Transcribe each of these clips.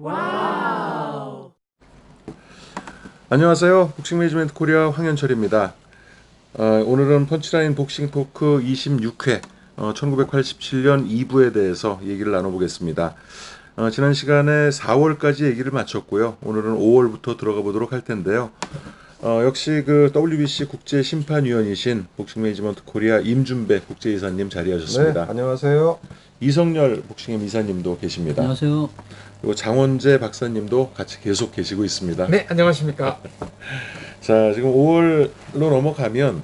와우. 안녕하세요. 복싱 매니지먼트 코리아 황현철입니다. 오늘은 펀치라인 복싱 토크 26회 1987년 2부에 대해서 얘기를 나눠보겠습니다. 지난 시간에 4월까지 얘기를 마쳤고요. 오늘은 5월부터 들어가 보도록 할 텐데요. 역시 그 WBC 국제심판위원이신 복싱 매니지먼트 코리아 임준배 국제이사님 자리하셨습니다. 네, 안녕하세요. 이성열 복싱의 이사님도 계십니다. 안녕하세요. 그리고 장원재 박사님도 같이 계속 계시고 있습니다. 네, 안녕하십니까. 자, 지금 5월로 넘어가면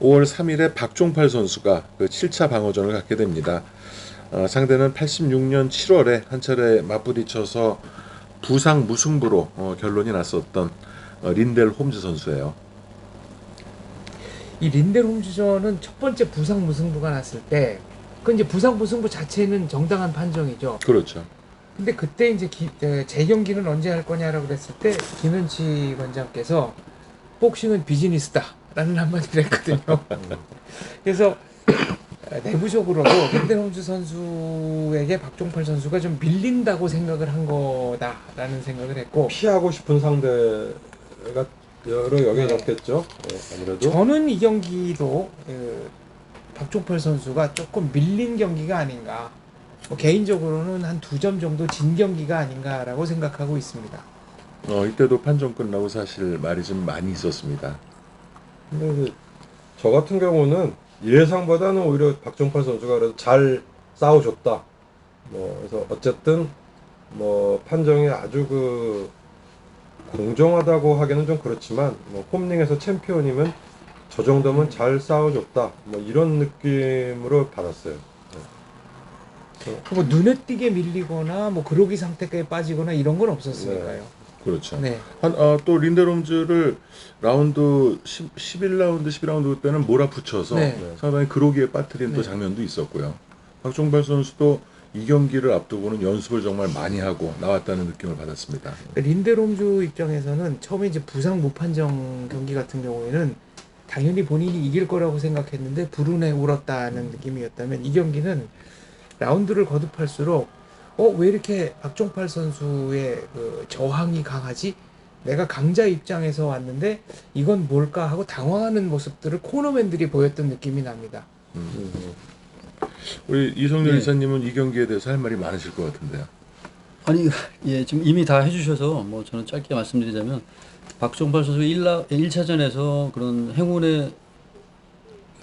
5월 3일에 박종팔 선수가 그 7차 방어전을 갖게 됩니다. 상대는 86년 7월에 한 차례 맞부딪혀서 부상 무승부로 결론이 났었던 린델 홈즈 선수예요. 이 린델 홈즈전은 첫 번째 부상 무승부가 났을 때, 그 이제 부상 무승부 자체는 정당한 판정이죠. 그렇죠. 근데 그때 이제 재경기는 언제 할 거냐라고 그랬을 때 김은치 관장께서 복싱은 비즈니스다라는 한마디를 했거든요. 그래서 내부적으로도 린델 홈즈 선수에게 박종팔 선수가 좀 밀린다고 생각을 한 거다라는 생각을 했고, 피하고 싶은 상대가 여러 여겨졌겠죠. 네, 아무래도. 저는 이 경기도 박종팔 선수가 조금 밀린 경기가 아닌가, 개인적으로는 한 2점 정도 진 경기가 아닌가라고 생각하고 있습니다. 이때도 판정 끝나고 사실 말이 좀 많이 있었습니다. 근데 저 같은 경우는 예상보다는 오히려 박종팔 선수가 그래도 잘 싸워줬다. 그래서 어쨌든 판정이 아주 공정하다고 하기는 좀 그렇지만 홈링에서 챔피언이면 저 정도면 잘 싸워줬다. 이런 느낌으로 받았어요. 뭐 눈에 띄게 밀리거나 뭐 그러기 상태까지 빠지거나 이런 건 없었으니까요. 그렇죠. 네. 또 린델 홈즈를 라운드 11라운드, 12라운드 때는 몰아붙여서 네. 상당히 그러기에 빠뜨린 또 네. 장면도 있었고요. 박종발 선수도 이 경기를 앞두고는 연습을 정말 많이 하고 나왔다는 느낌을 받았습니다. 린델 홈즈 입장에서는 처음에 이제 부상 무판정 경기 같은 경우에는 당연히 본인이 이길 거라고 생각했는데 불운에 울었다는 느낌이었다면, 이 경기는 라운드를 거듭할수록 왜 이렇게 박종팔 선수의 그 저항이 강하지? 내가 강자 입장에서 왔는데 이건 뭘까 하고 당황하는 모습들을 코너맨들이 보였던 느낌이 납니다. 우리 이성렬 네. 이사님은 이 경기에 대해서 할 말이 많으실 것 같은데요. 아니, 예, 지금 이미 다 해주셔서 뭐 저는 짧게 말씀드리자면 박종팔 선수 1차전에서 그런 행운의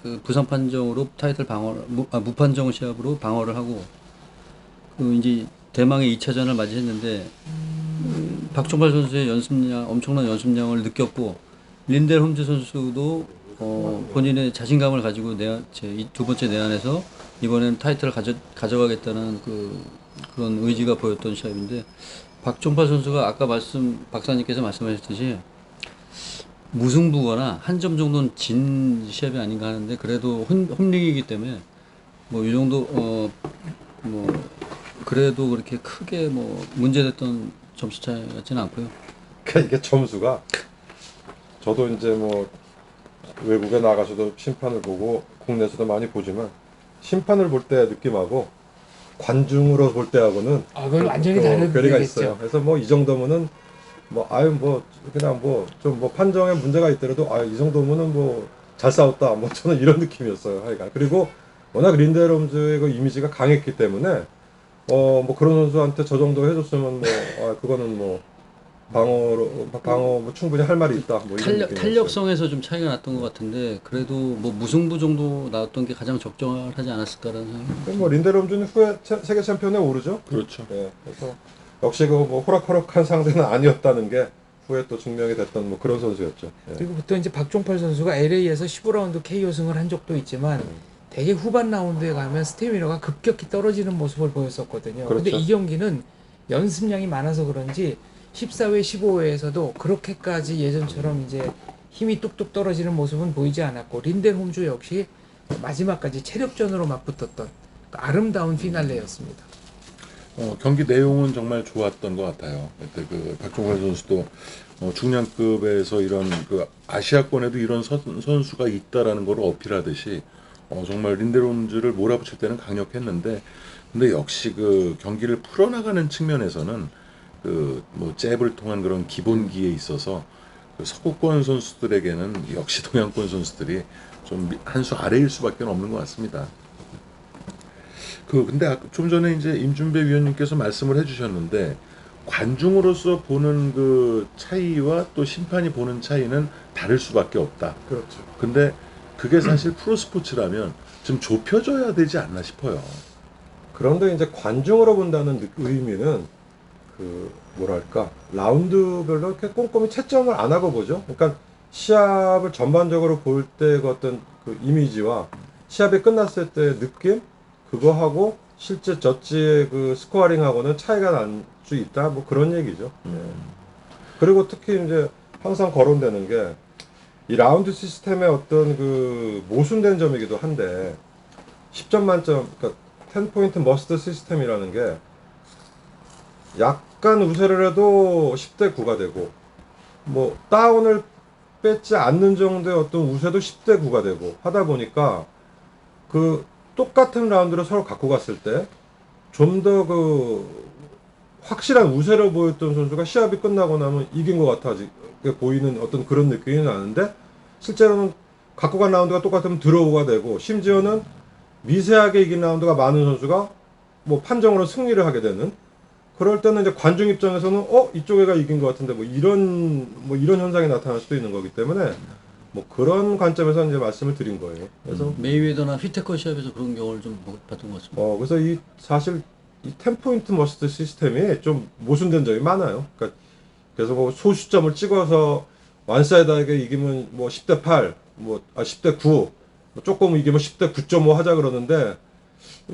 그 부상 판정으로 타이틀 무판정 시합으로 방어를 하고, 그 이제 대망의 2차전을 맞이했는데 박종팔 선수의 엄청난 연습량을 느꼈고, 린델 홈즈 선수도 본인의 자신감을 가지고 두 번째 내한에서 이번에는 타이틀을 가져가겠다는 그런 의지가 보였던 시합인데, 박종팔 선수가 아까 박사님께서 말씀하셨듯이 무승부거나 한 점 정도는 진 시합이 아닌가 하는데, 그래도 홈링이기 때문에 뭐 이 정도 그래도 그렇게 크게 문제됐던 점수 차이 같지는 않고요. 그러니까 이게 점수가, 저도 이제 외국에 나가서도 심판을 보고 국내에서도 많이 보지만 심판을 볼 때 느낌하고 관중으로 볼 때하고는 그건 완전히 다른 괴리가 얘기겠죠. 있어요. 그래서 이 정도면은 그냥 판정에 문제가 있더라도 이 정도면은 잘 싸웠다. 저는 이런 느낌이었어요. 하여간. 그리고 워낙 린델 홈즈의 그 이미지가 강했기 때문에 그런 선수한테 저 정도 해줬으면 그거는 방어 충분히 할 말이 있다. 이런 느낌이었어요. 탄력성에서 좀 차이가 났던 것 같은데, 그래도 무승부 정도 나왔던 게 가장 적절하지 않았을까라는 생각이. 린델 홈즈는 후에 세계 챔피언에 오르죠. 그렇죠. 네, 그래서 역시 호락호락한 상대는 아니었다는 게 후에 또 증명이 됐던 그런 선수였죠. 예. 그리고 보통 이제 박종팔 선수가 LA에서 15라운드 KO 승을 한 적도 있지만 되게 후반 라운드에 가면 스태미너가 급격히 떨어지는 모습을 보였었거든요. 그렇죠. 근데 이 경기는 연습량이 많아서 그런지 14회, 15회에서도 그렇게까지 예전처럼 이제 힘이 뚝뚝 떨어지는 모습은 보이지 않았고, 린델 홈즈 역시 마지막까지 체력전으로 맞붙었던 아름다운 피날레였습니다. 경기 내용은 정말 좋았던 것 같아요. 그때 그 박종팔 선수도 중량급에서 이런 아시아권에도 이런 선수가 있다라는 걸 어필하듯이 정말 린델 홈즈를 몰아붙일 때는 강력했는데, 근데 역시 그 경기를 풀어나가는 측면에서는 그 뭐 잽을 통한 그런 기본기에 있어서 그 서구권 선수들에게는 역시 동양권 선수들이 좀 한 수 아래일 수밖에 없는 것 같습니다. 그 근데 좀 전에 이제 임준배 위원님께서 말씀을 해주셨는데 관중으로서 보는 그 차이와 또 심판이 보는 차이는 다를 수밖에 없다. 그렇죠. 근데 그게 사실 프로스포츠라면 좀 좁혀져야 되지 않나 싶어요. 그런데 이제 관중으로 본다는 의미는 그 뭐랄까 라운드별로 이렇게 꼼꼼히 채점을 안 하고 보죠. 그러니까 시합을 전반적으로 볼 때 그 어떤 그 이미지와 시합이 끝났을 때 느낌 그거하고 실제 젖지의 그 스코어링하고는 차이가 날 수 있다. 뭐 그런 얘기죠. 예. 그리고 특히 이제 항상 거론되는 게 이 라운드 시스템의 어떤 그 모순된 점이기도 한데 10점 만점 그러니까 10포인트 머스트 시스템이라는 게 약간 우세를 해도 10대 9가 되고 뭐 다운을 뺏지 않는 정도의 어떤 우세도 10대 9가 되고 하다 보니까 그 똑같은 라운드를 서로 갖고 갔을 때 좀 더 그 확실한 우세로 보였던 선수가 시합이 끝나고 나면 이긴 것 같아 보이는 어떤 그런 느낌이 나는데 실제로는 갖고 간 라운드가 똑같으면 드로우가 되고 심지어는 미세하게 이긴 라운드가 많은 선수가 뭐 판정으로 승리를 하게 되는 그럴 때는 이제 관중 입장에서는 이쪽 애가 이긴 것 같은데 뭐 이런 현상이 나타날 수도 있는 거기 때문에 뭐 그런 관점에서 이제 말씀을 드린 거예요. 그래서 메이웨더나 휘테커 시합에서 그런 경우를 좀 봤던 것 같습니다. 그래서 사실 이 10포인트 머스트 시스템이 좀 모순된 점이 많아요. 그러니까 그래서 뭐 소수점을 찍어서 완사이드하게 이기면 뭐 10대 8, 10대 9, 조금 이기면 10대 9.5 하자 그러는데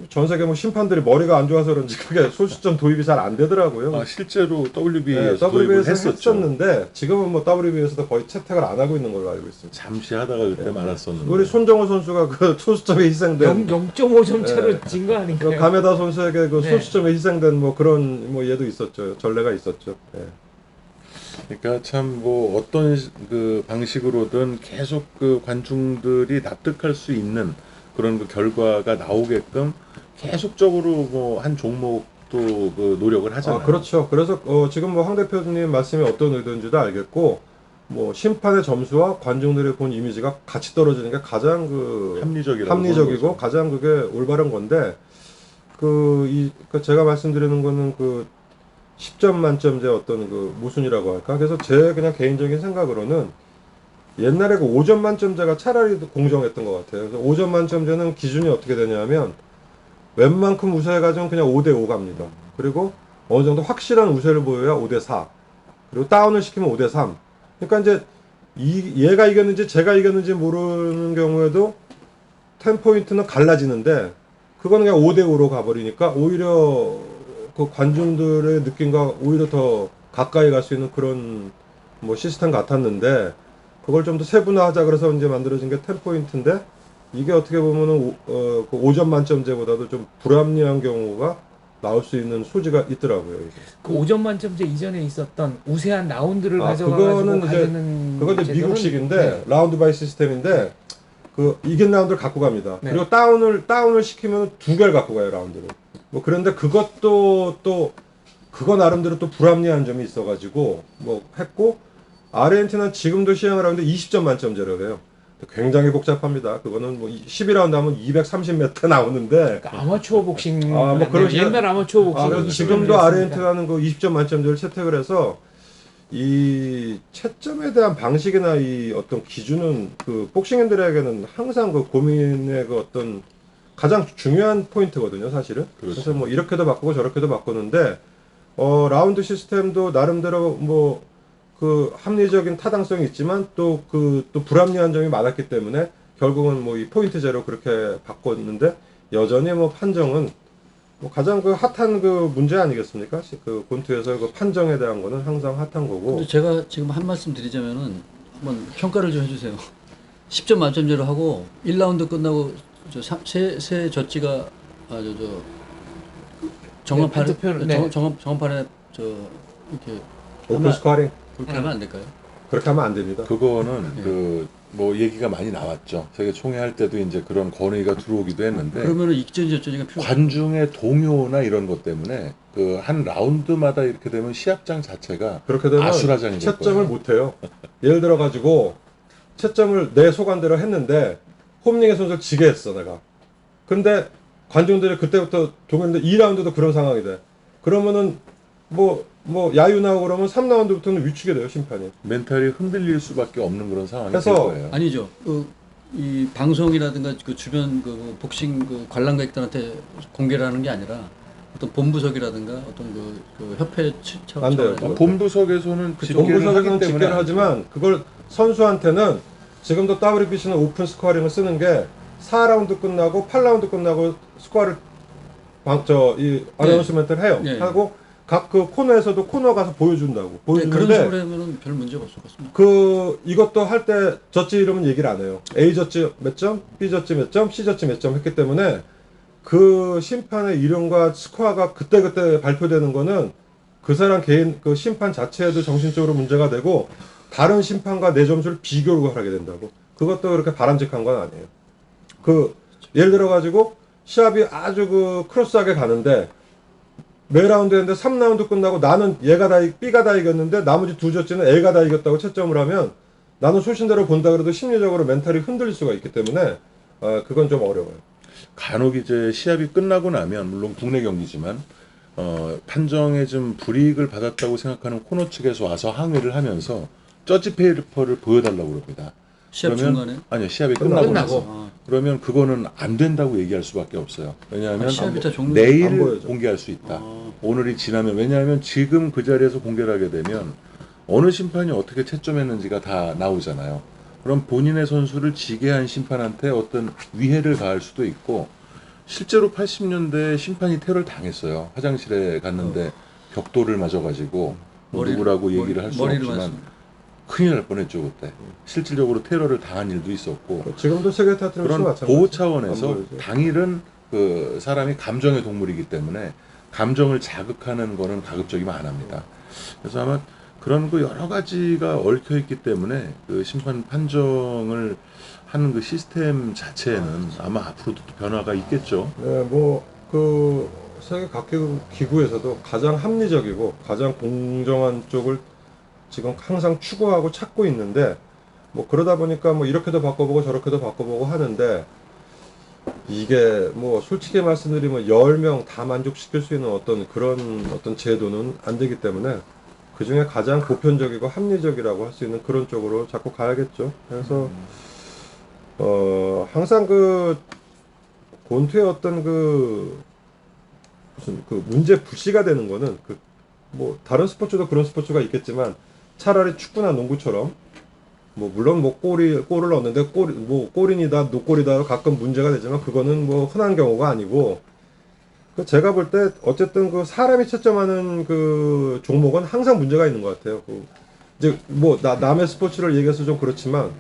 전 세계 뭐 심판들이 머리가 안 좋아서 그런지 그게 소수점 도입이 잘 안 되더라고요. 아, 실제로 WBA에서 네, WBA에서 했었죠. 했었는데 지금은 뭐 WBA에서도 거의 채택을 안 하고 있는 걸로 알고 있습니다. 잠시 하다가 그때 말았었는데. 우리 손정호 선수가 그 소수점에 희생된 0.5점 차로 진 거 아닌가요? 그 가메다 선수에게 그 네. 소수점에 희생된 뭐 그런 뭐 예도 있었죠. 전례가 있었죠. 예. 그러니까 참 뭐 어떤 그 방식으로든 계속 그 관중들이 납득할 수 있는 그런 그 결과가 나오게끔 계속적으로 뭐 한 종목도 그 노력을 하잖아요. 그렇죠. 그래서 지금 뭐 황 대표님 말씀이 어떤 의도인지도 알겠고 뭐 심판의 점수와 관중들이 본 이미지가 같이 떨어지는 게 가장 그 합리적이고 가장 그게 올바른 건데 그 제가 말씀드리는 거는 그 10점 만점제 어떤 그 모순이라고 할까? 그래서 제 그냥 개인적인 생각으로는 옛날에 그 5점 만점제가 차라리 공정했던 것 같아요. 그래서 5점 만점제는 기준이 어떻게 되냐면 웬만큼 우세해가지고 그냥 5대5 갑니다. 그리고 어느 정도 확실한 우세를 보여야 5대4. 그리고 다운을 시키면 5대3. 그러니까 이제 얘가 이겼는지 제가 이겼는지 모르는 경우에도 10포인트는 갈라지는데 그거는 그냥 5대5로 가버리니까 오히려 그 관중들의 느낌과 오히려 더 가까이 갈 수 있는 그런 뭐 시스템 같았는데 그걸 좀 더 세분화하자 그래서 이제 만들어진 게 10포인트인데 이게 어떻게 보면은 그 5점 만점제보다도 좀 불합리한 경우가 나올 수 있는 소지가 있더라고요. 이게. 그 5점 만점제 이전에 있었던 우세한 라운드를 가져가지고 그거는 이제 그건 이제 미국식인데 네. 라운드 바이 시스템인데 그 이긴 라운드를 갖고 갑니다. 네. 그리고 다운을 시키면 2개를 갖고 가요 라운드를. 뭐 그런데 그것도 또 그거 나름대로 또 불합리한 점이 있어가지고 뭐 했고 아르헨티나는 지금도 시행을 하는데 20점 만점제라고 해요. 굉장히 복잡합니다. 그거는 뭐 12라운드 하면 230m 나오는데 그러니까 아마추어 복싱 뭐 그런 옛날 아마추어 복싱 지금도 아르헨티나는 그 20점 만점제를 채택을 해서 이 채점에 대한 방식이나 이 어떤 기준은 그 복싱인들에게는 항상 그 고민의 그 어떤 가장 중요한 포인트거든요, 사실은. 그렇죠. 그래서 뭐 이렇게도 바꾸고 저렇게도 바꾸는데 라운드 시스템도 나름대로 뭐 그 합리적인 타당성이 있지만 또 불합리한 점이 많았기 때문에 결국은 뭐 이 포인트제로 그렇게 바꿨는데 여전히 뭐 판정은 뭐 가장 그 핫한 그 문제 아니겠습니까? 그 본투에서 그 판정에 대한 거는 항상 핫한 거고. 근데 제가 지금 한 말씀 드리자면은 한번 평가를 좀 해주세요. 10점 만점제로 하고 1라운드 끝나고 세 젖지가 정합판에 네. 정합판에 이렇게 오픈 스코어링 그렇게 하면 안 될까요? 그렇게 하면 안 됩니다. 그거는 네. 그 뭐 얘기가 많이 나왔죠. 세계 총회 할 때도 이제 그런 건의가 들어오기도 했는데 그러면은 이전 저전이가 필요. 관중의 동요나 이런 것 때문에 그 한 라운드마다 이렇게 되면 시합장 자체가 그렇게 되면 아수라장이 될 채점을 거예요. 못 해요. 예를 들어 가지고 채점을 내 소관대로 했는데 홈링의 선수를 지게 했어 내가. 근데 관중들이 그때부터 동요인데 2라운드도 그런 상황이 돼. 그러면은 뭐 야유 나오고 그러면 3라운드부터는 위축이 돼요 심판이. 멘탈이 흔들릴 수밖에 없는 그런 상황이 될 그래서 거예요. 아니죠. 이 방송이라든가 그 주변 그 복싱 그 관람객들한테 공개를 하는 게 아니라 어떤 본부석이라든가 어떤 그 협회 안 돼요. 차원에서 본부석에서는 집계를 하기 본부석에서는 때문에 집계를 안 하지만 그걸 선수한테는 지금도 WBC는 오픈 스코어링을 쓰는 게 4라운드 끝나고 8라운드 끝나고 스코어를 이 어나운스먼트를 해요. 네. 하고 각 그 코너에서도 코너 가서 보여준다고. 네, 그런 보여주는데 식으로 하면은 별 문제가 없을 것 같습니다. 그 이것도 할 때 저지 이름은 얘기를 안 해요. A 저지 몇 점, B 저지 몇 점, C 저지 몇 점 했기 때문에 그 심판의 이름과 스코어가 그때그때 발표되는 거는 그 사람 개인 그 심판 자체에도 정신적으로 문제가 되고 다른 심판과 내 점수를 비교를 하게 된다고. 그것도 그렇게 바람직한 건 아니에요. 그 예를 들어 가지고 시합이 아주 그 크로스하게 가는데 매 라운드 했는데 3라운드 끝나고 나는 B가 다 이겼는데 나머지 두 저지는 A가 다 이겼다고 채점을 하면 나는 소신대로 본다 그래도 심리적으로 멘탈이 흔들릴 수가 있기 때문에 그건 좀 어려워요. 간혹 이제 시합이 끝나고 나면 물론 국내 경기지만 판정에 좀 불이익을 받았다고 생각하는 코너 측에서 와서 항의를 하면서 저지 페이퍼를 보여달라고 그럽니다. 시합 중간에? 아니요, 시합이 끝나고 나서. 아, 그러면 그거는 안 된다고 얘기할 수밖에 없어요. 왜냐하면 시합이 다 종료. 안 내일 보여줘. 공개할 수 있다. 아. 오늘이 지나면 왜냐하면 지금 그 자리에서 공개를 하게 되면 어느 심판이 어떻게 채점했는지가 다 나오잖아요. 그럼 본인의 선수를 지게 한 심판한테 어떤 위해를 가할 수도 있고 실제로 80년대에 심판이 테러를 당했어요. 화장실에 갔는데 벽돌을 맞아가지고 뭐 누구라고 얘기를 할 수는 머리를 없지만 맞습니다. 큰일 날 뻔했죠 그때. 실질적으로 테러를 당한 일도 있었고 지금도 세계 타이틀은 그런 마찬가지. 보호 안 차원에서 보여줘. 당일은 그 사람이 감정의 동물이기 때문에 감정을 자극하는 거는 가급적이면 안 합니다. 그래서 아마 그런 그 여러 가지가 얽혀 있기 때문에 그 심판 판정을 하는 그 시스템 자체에는 아마 앞으로도 또 변화가 있겠죠. 네, 그 세계 각 기구에서도 가장 합리적이고 가장 공정한 쪽을 지금 항상 추구하고 찾고 있는데 뭐 그러다 보니까 뭐 이렇게도 바꿔보고 저렇게도 바꿔보고 하는데 이게 뭐 솔직히 말씀드리면 10명 다 만족시킬 수 있는 그런 제도는 안 되기 때문에 그 중에 가장 보편적이고 합리적이라고 할 수 있는 그런 쪽으로 자꾸 가야겠죠. 그래서 항상 그 권투의 어떤 무슨 문제 불씨가 되는 거는 뭐 다른 스포츠도 그런 스포츠가 있겠지만 차라리 축구나 농구처럼 뭐 물론 뭐 골을 넣었는데 골이니다 노골이다 가끔 문제가 되지만 그거는 뭐 흔한 경우가 아니고 제가 볼 때 어쨌든 그 사람이 채점하는 그 종목은 항상 문제가 있는 것 같아요. 이제 뭐 남의 스포츠를 얘기해서 좀 그렇지만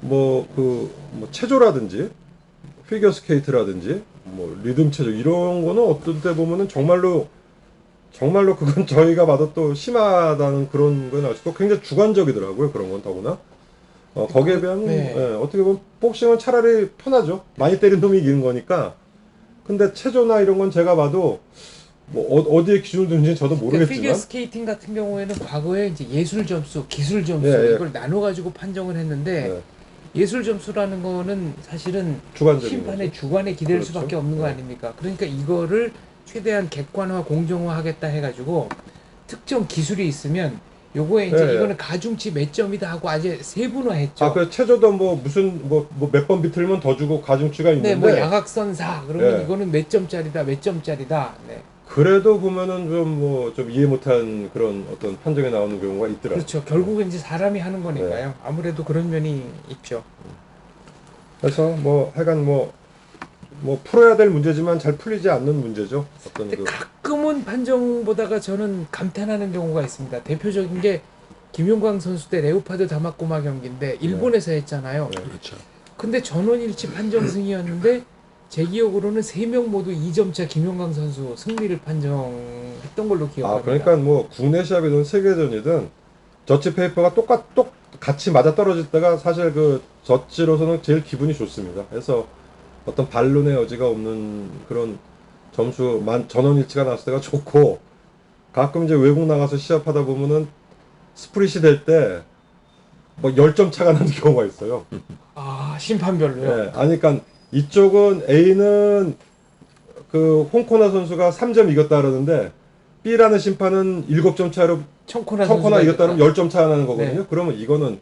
뭐 체조라든지 피겨 스케이트라든지 뭐 리듬 체조 이런 거는 어떤 때 보면은 정말로 그건 저희가 봐도 또 심하다는 그런 건 아직도 굉장히 주관적이더라고요. 그런 건 더구나. 거기에 비하면 네. 어떻게 보면 복싱은 차라리 편하죠. 많이 때린 놈이 이기는 거니까. 근데 체조나 이런 건 제가 봐도 뭐 어디에 기준을 두는지 저도 그러니까 모르겠지만 피겨 스케이팅 같은 경우에는 과거에 이제 예술 점수, 기술 점수 예, 예. 이걸 나눠 가지고 판정을 했는데 네, 예술 점수라는 거는 사실은 주관적인 심판의 거죠. 주관에 기댈 그렇죠. 수밖에 없는 거 네. 아닙니까? 그러니까 이거를 최대한 객관화, 공정화하겠다 해가지고 특정 기술이 있으면 요거에 이제 예, 예. 이거는 가중치 몇 점이다 하고 아주 세분화했죠. 그 체조도 뭐 무슨 몇 번 비틀면 더 주고 가중치가 있는데 네, 뭐 야각선사 그러면 예. 이거는 몇 점짜리다, 몇 점짜리다. 네. 그래도 보면은 좀 이해 못한 그런 어떤 판정이 나오는 경우가 있더라고요. 그렇죠. 결국은 이제 사람이 하는 거니까요. 아무래도 그런 면이 있죠. 그래서 뭐 하여간 뭐 풀어야 될 문제지만 잘 풀리지 않는 문제죠. 어떤 근데 가끔은 판정보다가 저는 감탄하는 경우가 있습니다. 대표적인 게 김용광 선수 때 레오파드 다마꼬마 경기인데 일본에서 했잖아요. 네. 그렇죠. 근데 전원일치 판정승이었는데 제 기억으로는 3명 모두 2점차 김용광 선수 승리를 판정했던 걸로 기억합니다. 그러니까 뭐 국내 시합이든 세계전이든 저치 페이퍼가 같이 맞아 떨어질 때가 사실 그 저치로서는 제일 기분이 좋습니다. 그래서 어떤 반론의 여지가 없는 그런 전원일치가 났을 때가 좋고, 가끔 이제 외국 나가서 시합하다 보면은 스프릿이 될 때 뭐 10점 차가 나는 경우가 있어요. 아, 심판별로요? 예, 아니, 그러니까 이쪽은 A는 그 홍코나 선수가 3점 이겼다 그러는데 B라는 심판은 7점 차로 청코나 청코나 선수가 이겼다 그러면 10점 차가 나는 거거든요. 네. 그러면 이거는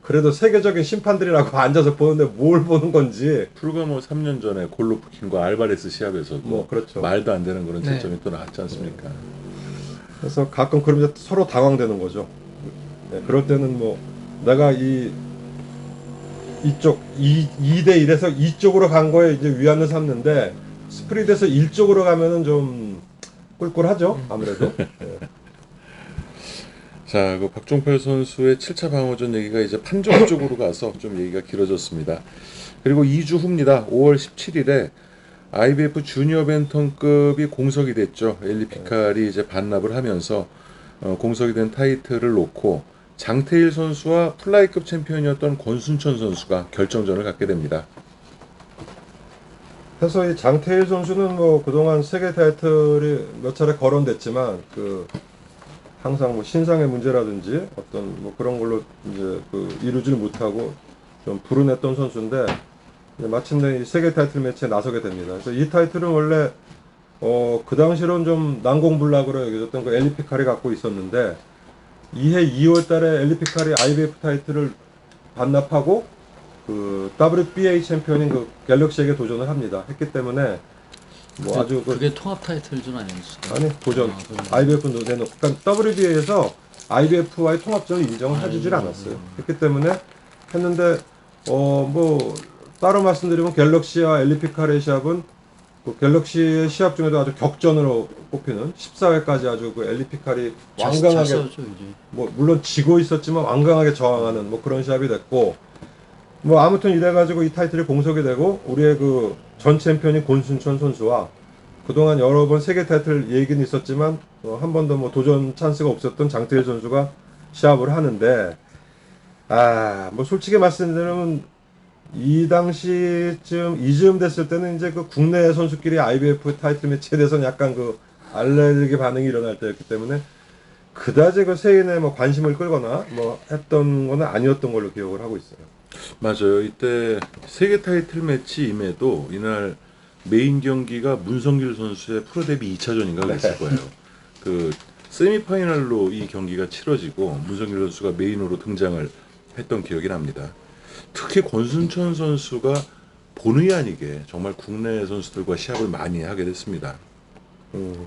그래도 세계적인 심판들이라고 앉아서 보는데 뭘 보는 건지. 불과 뭐 3년 전에 골로프킨과 알바레스 시합에서도 뭐 그렇죠. 말도 안 되는 그런 네. 채점이 또 나왔지 않습니까? 그래서 가끔 그러면 서로 당황되는 거죠. 네, 그럴 때는 뭐 내가 이쪽 2대 1에서 이쪽으로 간 거에 이제 위안을 삼는데 스프릿에서 1쪽으로 가면은 좀 꿀꿀하죠. 아무래도. 네. 자, 그 박종팔 선수의 7차 방어전 얘기가 이제 판정 쪽으로 가서 좀 얘기가 길어졌습니다. 그리고 2주 후입니다. 5월 17일에 IBF 주니어 벤턴급이 공석이 됐죠. 엘리 피칼이 이제 반납을 하면서 공석이 된 타이틀을 놓고 장태일 선수와 플라이급 챔피언이었던 권순천 선수가 결정전을 갖게 됩니다. 그래서 이 장태일 선수는 뭐 그동안 세계 타이틀이 몇 차례 거론됐지만 그 항상 뭐 신상의 문제라든지 어떤 뭐 그런 걸로 이제 그 이루지를 못하고 좀 불운했던 선수인데 마침내 이 세계 타이틀 매치에 나서게 됩니다. 그래서 이 타이틀은 원래 그 당시로는 좀 난공불락으로 여겨졌던 그 엘리 피칼이 갖고 있었는데 이해 2월 달에 엘리 피칼이 IBF 타이틀을 반납하고 그 WBA 챔피언인 그 갤럭시에게 도전을 합니다. 했기 때문에 뭐 아주 그게 통합 타이틀전 아니었어요? 아니 도전 그럼. IBF는 내놓고 그러니까 WBA에서 IBF와의 통합전을 인정을 해주질 않았어요. 했기 때문에 했는데 뭐 따로 말씀드리면 갤럭시와 엘리 피칼의 시합은 그 갤럭시의 시합 중에도 아주 격전으로 꼽히는 14회까지 아주 그 엘리 피칼이 잘 완강하게 싸웠죠, 이제. 뭐 물론 지고 있었지만 완강하게 저항하는 뭐 그런 시합이 됐고, 뭐 아무튼 이래가지고 이 타이틀이 공석이 되고 우리의 그 전 챔피언인 권순천 선수와 그동안 여러 번 세계 타이틀 얘기는 있었지만 한 번도 뭐 도전 찬스가 없었던 장태일 선수가 시합을 하는데, 뭐 솔직히 말씀드리면 이 당시쯤 이즈음 됐을 때는 이제 그 국내 선수끼리 IBF 타이틀 매치에 대해서는 약간 그 알레르기 반응이 일어날 때였기 때문에 그다지 그 세인의 뭐 관심을 끌거나 뭐 했던 거는 아니었던 걸로 기억을 하고 있어요. 맞아요. 이때 세계 타이틀 매치임에도 이날 메인 경기가 문성길 선수의 프로 데뷔 2차전인가 그랬을 거예요. 그 세미파이널로 이 경기가 치러지고 문성길 선수가 메인으로 등장을 했던 기억이 납니다. 특히 권순천 선수가 본의 아니게 정말 국내 선수들과 시합을 많이 하게 됐습니다.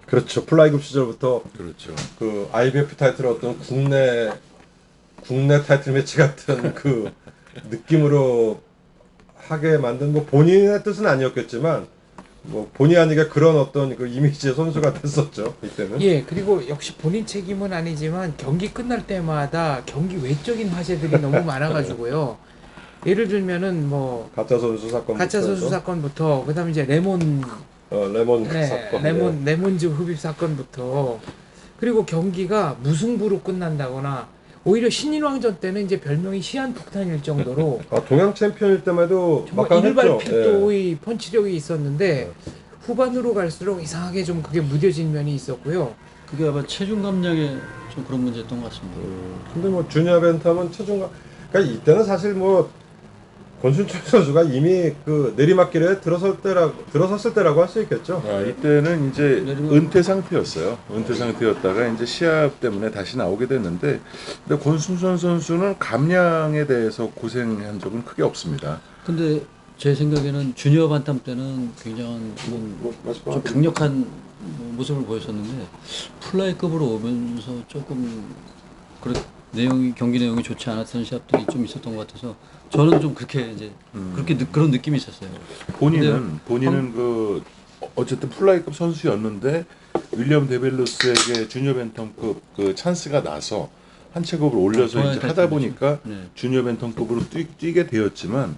그렇죠. 플라이급 시절부터 그렇죠. 그 IBF 타이틀 어떤 국내 타이틀 매치 같은 그 느낌으로 하게 만든 뭐 본인의 뜻은 아니었겠지만 뭐 본의 아니게 그런 어떤 그 이미지의 선수가 됐었죠. 이때는. 예, 그리고 역시 본인 책임은 아니지만 경기 끝날 때마다 경기 외적인 화제들이 너무 많아가지고요. 예를 들면은 뭐 가짜 선수 사건. 가짜 선수 사건부터 그다음에 이제 레몬 레몬 네, 사건. 레몬즙 흡입 사건부터 그리고 경기가 무승부로 끝난다거나 오히려 신인왕전 때는 이제 별명이 시한폭탄일 정도로 동양 챔피언일 때만 해도 정말 막강했죠. 일발필도의 펀치력이 있었는데 후반으로 갈수록 이상하게 좀 그게 무뎌진 면이 있었고요. 그게 아마 체중 감량에 좀 그런 문제였던 것 같습니다. 근데 뭐 주니어 벤텀은 체중감. 그러니까 이때는 사실 뭐 권순철 선수가 이미 그 내리막길에 들어섰을 때라고 할 수 있겠죠. 이때는 이제 은퇴 상태였어요. 은퇴 상태였다가 이제 시합 때문에 다시 나오게 됐는데, 근데 권순천 선수는 감량에 대해서 고생한 적은 크게 없습니다. 근데 제 생각에는 주니어 반탐 때는 굉장한 좀 강력한 모습을 보였었는데 플라이급으로 오면서 조금 경기 내용이 좋지 않았던 시합들이 좀 있었던 것 같아서 저는 좀 그렇게 이제 그런 느낌이 있었어요. 본인은 그 어쨌든 플라이급 선수였는데 윌리엄 데벨루스에게 주니어 벤텀급 그 찬스가 나서 한 체급을 올려서 이제 하다 보니까 주니어 벤텀급으로 뛰게 되었지만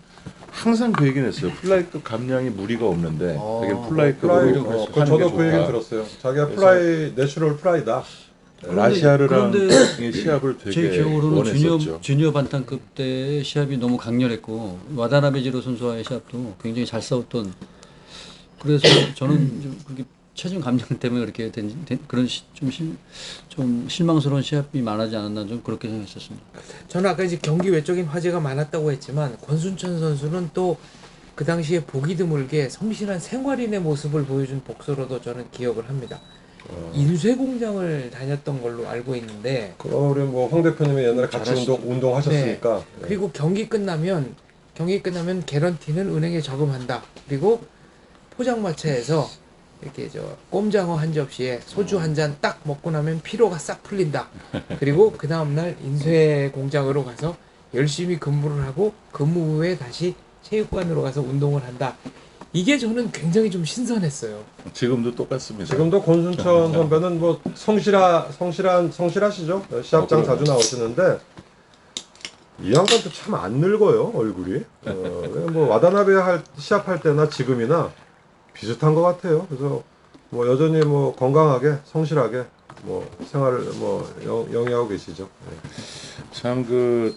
항상 그 얘기는 했어요. 플라이급 감량이 무리가 없는데 되게 플라이급으로 저도 그 얘기 들었어요. 자기가 플라이 내추럴 플라이다. 라시아르랑의 시합을 제 되게 기억으로는 원했었죠. 주니어 반탄급 때 시합이 너무 강렬했고 와다나베지로 선수와의 시합도 굉장히 잘 싸웠던. 그래서 저는 좀 그렇게 체중 감량 때문에 그렇게 된 그런 좀 실망스러운 시합이 많아지 않았나 좀 그렇게 생각했었습니다. 저는 아까 이제 경기 외적인 화제가 많았다고 했지만 권순천 선수는 또 그 당시에 보기 드물게 성실한 생활인의 모습을 보여준 복서로도 저는 기억을 합니다. 인쇄 공장을 다녔던 걸로 알고 있는데 우리 뭐 황 대표님이 옛날에 같이 잘하시죠. 운동하셨으니까. 네. 그리고 경기 끝나면 개런티는 은행에 저금한다. 그리고 포장마차에서 이렇게 꼼장어 한 접시에 소주 한 잔 딱 먹고 나면 피로가 싹 풀린다. 그리고 그 다음 날 인쇄 공장으로 가서 열심히 근무를 하고 근무 후에 다시 체육관으로 가서 운동을 한다. 이게 저는 굉장히 좀 신선했어요. 지금도 똑같습니다. 지금도 권순천 선배는 뭐 성실하시죠? 시합장 자주 나오시는데 이 양반도 참 안 늙어요 얼굴이. 뭐 와다나베 시합할 때나 지금이나 비슷한 것 같아요. 그래서 뭐 여전히 뭐 건강하게 성실하게 뭐 생활을 뭐 영위하고 계시죠. 네. 참 그